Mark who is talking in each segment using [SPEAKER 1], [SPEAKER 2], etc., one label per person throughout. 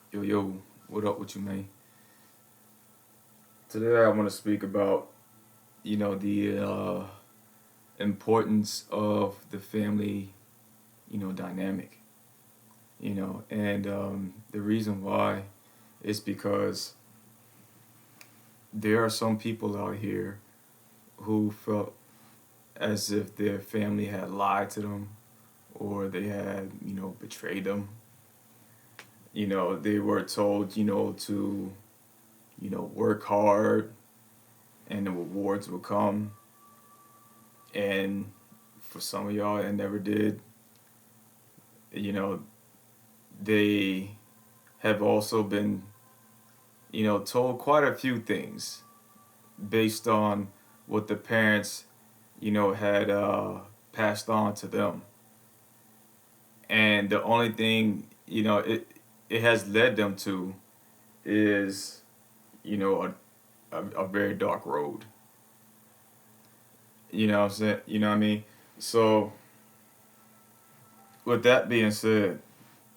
[SPEAKER 1] Yo, yo, what up with you, man? Today I want to speak about, the importance of the family, dynamic, and the reason why is because there are some people out here who felt as if their family had lied to them or they had, betrayed them. They were told, to, work hard and the rewards will come. And for some of y'all, it never did. You know, they have also been, told quite a few things based on what the parents, had passed on to them. And the only thing, it has led them to is, a very dark road. You know what I'm saying? You know what I mean? So, with that being said,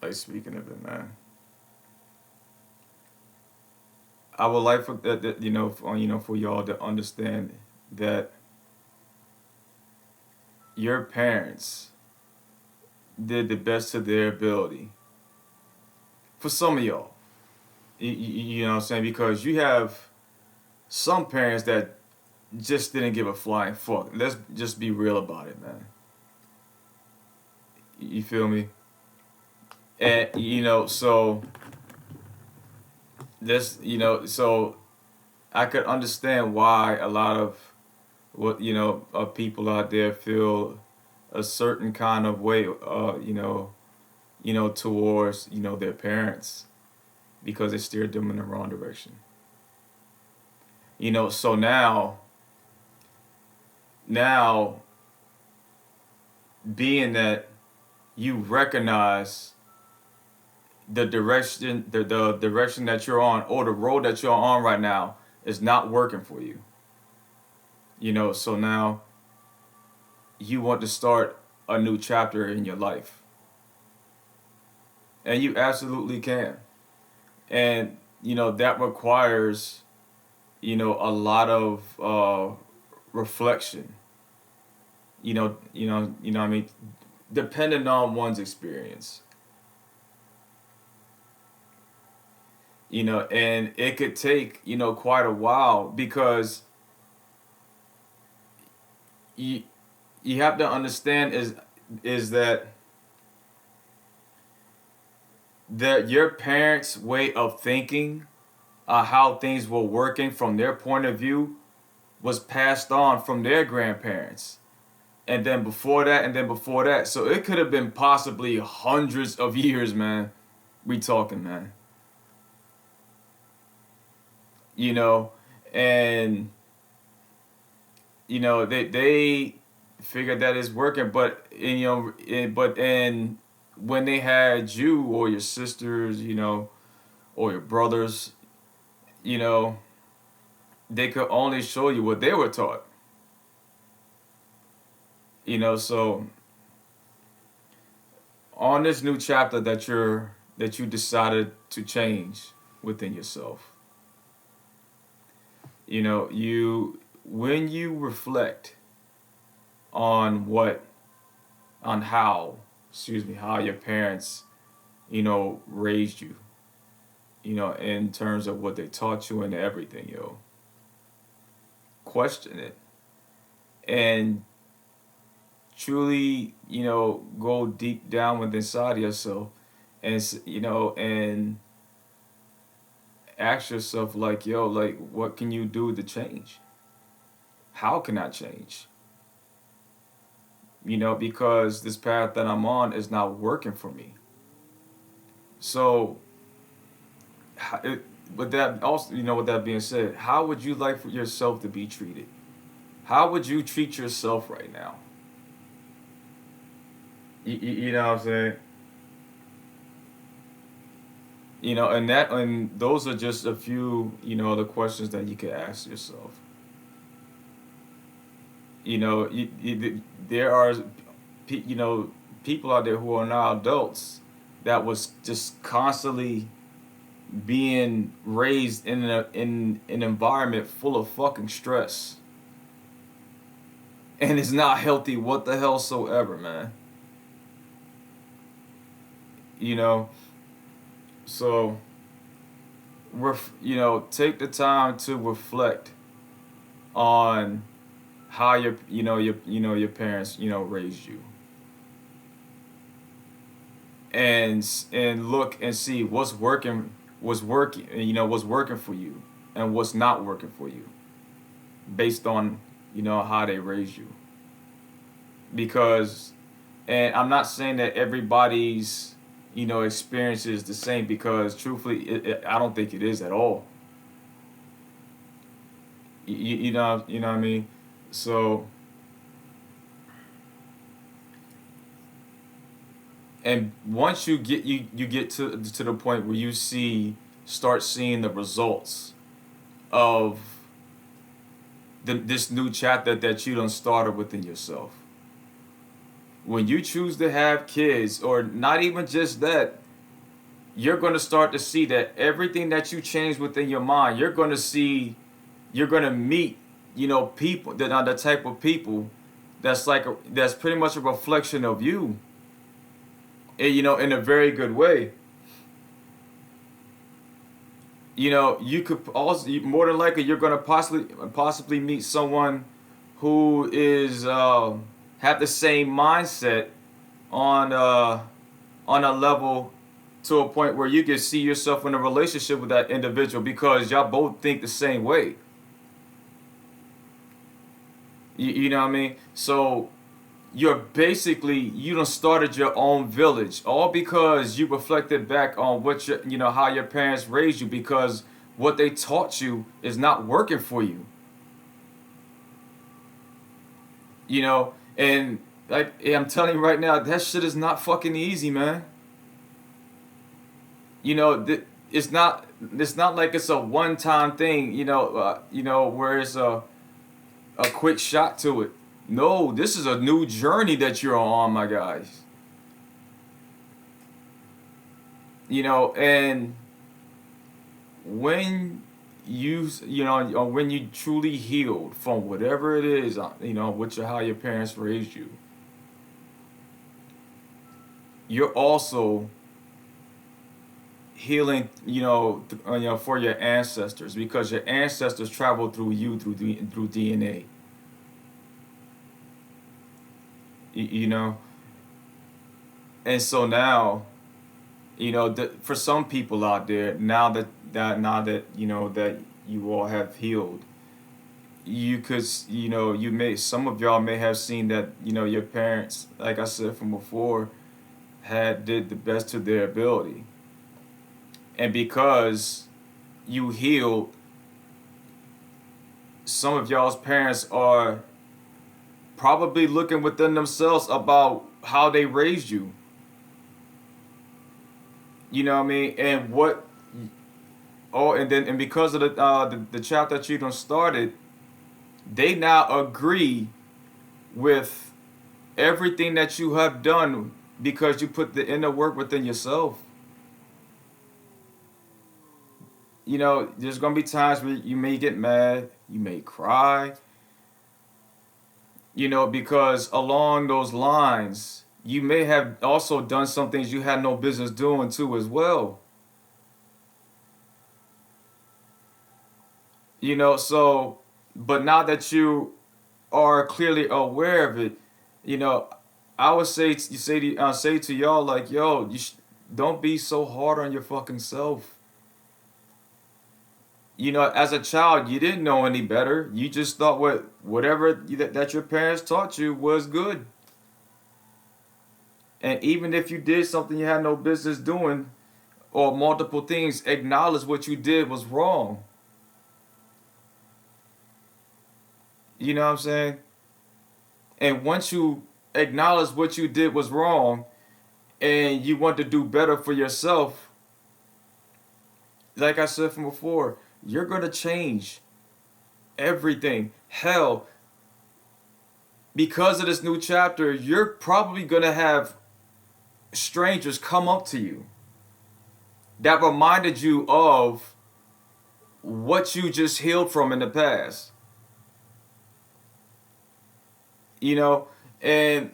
[SPEAKER 1] like speaking of it, man, I would like for that for y'all to understand that your parents did the best of their ability. For some of y'all, you know what I'm saying? Because you have some parents that just didn't give a flying fuck. Let's just be real about it, man. You feel me? And so so I could understand why a lot of people out there feel a certain kind of way, towards their parents because they steered them in the wrong direction. So now being that you recognize the direction that you're on or the road that you're on right now is not working for you. So now you want to start a new chapter in your life. And you absolutely can. And that requires a lot of reflection. What I mean, depending on one's experience. And it could take quite a while because you you have to understand is that your parents' way of thinking, how things were working from their point of view, was passed on from their grandparents, and then before that, and then before that. So it could have been possibly hundreds of years, man. We talking, man. You know, and they figured that it's working, but and when they had you or your sisters, or your brothers, you know, they could only show you what they were taught. So on this new chapter that you decided to change within yourself, you when you reflect on what on how excuse me how your parents raised you, in terms of what they taught you and everything, question it and truly, go deep down within inside yourself and and ask yourself like, yo, like what can you do to change? How can I change? Because this path that I'm on is not working for me. So, with that also, with that being said, how would you like for yourself to be treated? How would you treat yourself right now? You know what I'm saying? And those are just a few, the questions that you could ask yourself. There are, people out there who are now adults that was just constantly, being raised in an environment full of fucking stress, and it's not healthy what the hell soever, man. You know, so take the time to reflect on how your parents raised you, and look and see what's working for you and what's not working for you based on how they raised you. Because, and I'm not saying that everybody's experience is the same, because truthfully I don't think it is at all. You know what I mean. So, and once you get to the point where you start seeing the results of this new chapter that you done started within yourself. When you choose to have kids, or not even just that, you're going to start to see that everything that you change within your mind, you're going to meet people that are the type of people that's pretty much a reflection of you, and, in a very good way. You could also, more than likely, you're going to possibly meet someone who is have the same mindset on a level, to a point where you can see yourself in a relationship with that individual, because y'all both think the same way. You know what I mean? So you done started your own village, all because you reflected back on how your parents raised you, because what they taught you is not working for you. And like, I'm telling you right now, that shit is not fucking easy, man. It's not like it's a one time thing, where it's a quick shot to it. No, this is a new journey that you're on, my guys. And when when you truly healed from whatever it is, how your parents raised you, you're also healing, for your ancestors, because your ancestors traveled through you, through DNA. You know, and so now, for some people out there, now that that you all have healed, you could, some of y'all may have seen that, your parents, like I said from before, had did the best to their ability. And because you healed, some of y'all's parents are probably looking within themselves about how they raised you. You know what I mean? And what? Oh, and because of the chapter that you done started, they now agree with everything that you have done, because you put the inner work within yourself. There's gonna be times where you may get mad, you may cry, because along those lines, you may have also done some things you had no business doing too as well. So, but now that you are clearly aware of it, you know, I would say to y'all, like, yo, don't be so hard on your fucking self. As a child, you didn't know any better. You just thought whatever that your parents taught you was good. And even if you did something you had no business doing, or multiple things, acknowledge what you did was wrong. You know what I'm saying? And once you acknowledge what you did was wrong, and you want to do better for yourself, like I said from before, you're going to change everything. Hell, because of this new chapter, you're probably going to have strangers come up to you that reminded you of what you just healed from in the past. You know, and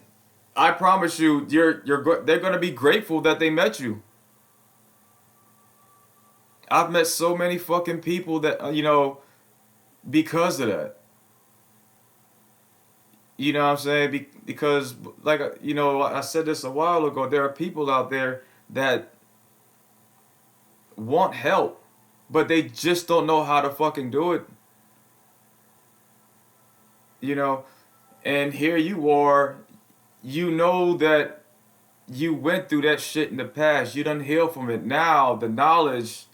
[SPEAKER 1] I promise you, they're gonna be grateful that they met you. I've met so many fucking people that because of that. You know what I'm saying? Because like I said this a while ago. There are people out there that want help, but they just don't know how to fucking do it. You know, and here you are. You know that you went through that shit in the past. You done healed from it. Now the knowledge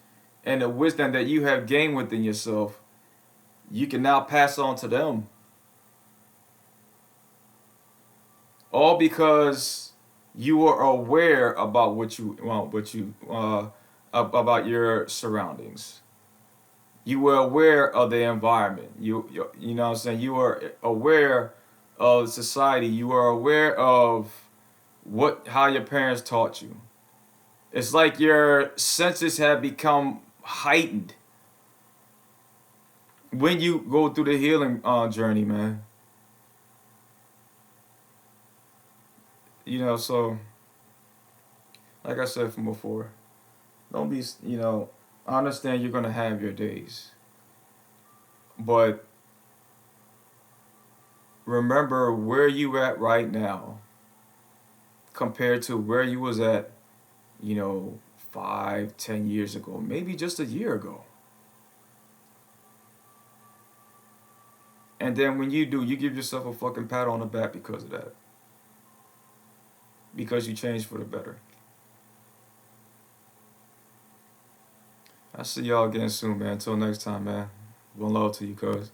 [SPEAKER 1] and the wisdom that you have gained within yourself, you can now pass on to them. All because you were aware about about your surroundings. You were aware of the environment. You know what I'm saying? You were aware of society. You were aware of how your parents taught you. It's like your senses have become heightened when you go through the healing journey, man. So like I said from before, don't be, I understand you're gonna have your days, but remember where you at right now compared to where you was at, 5, 10 years ago, maybe just a year ago. And then when you do, you give yourself a fucking pat on the back because of that. Because you changed for the better. I'll see y'all again soon, man. Until next time, man. One love to you, cuz.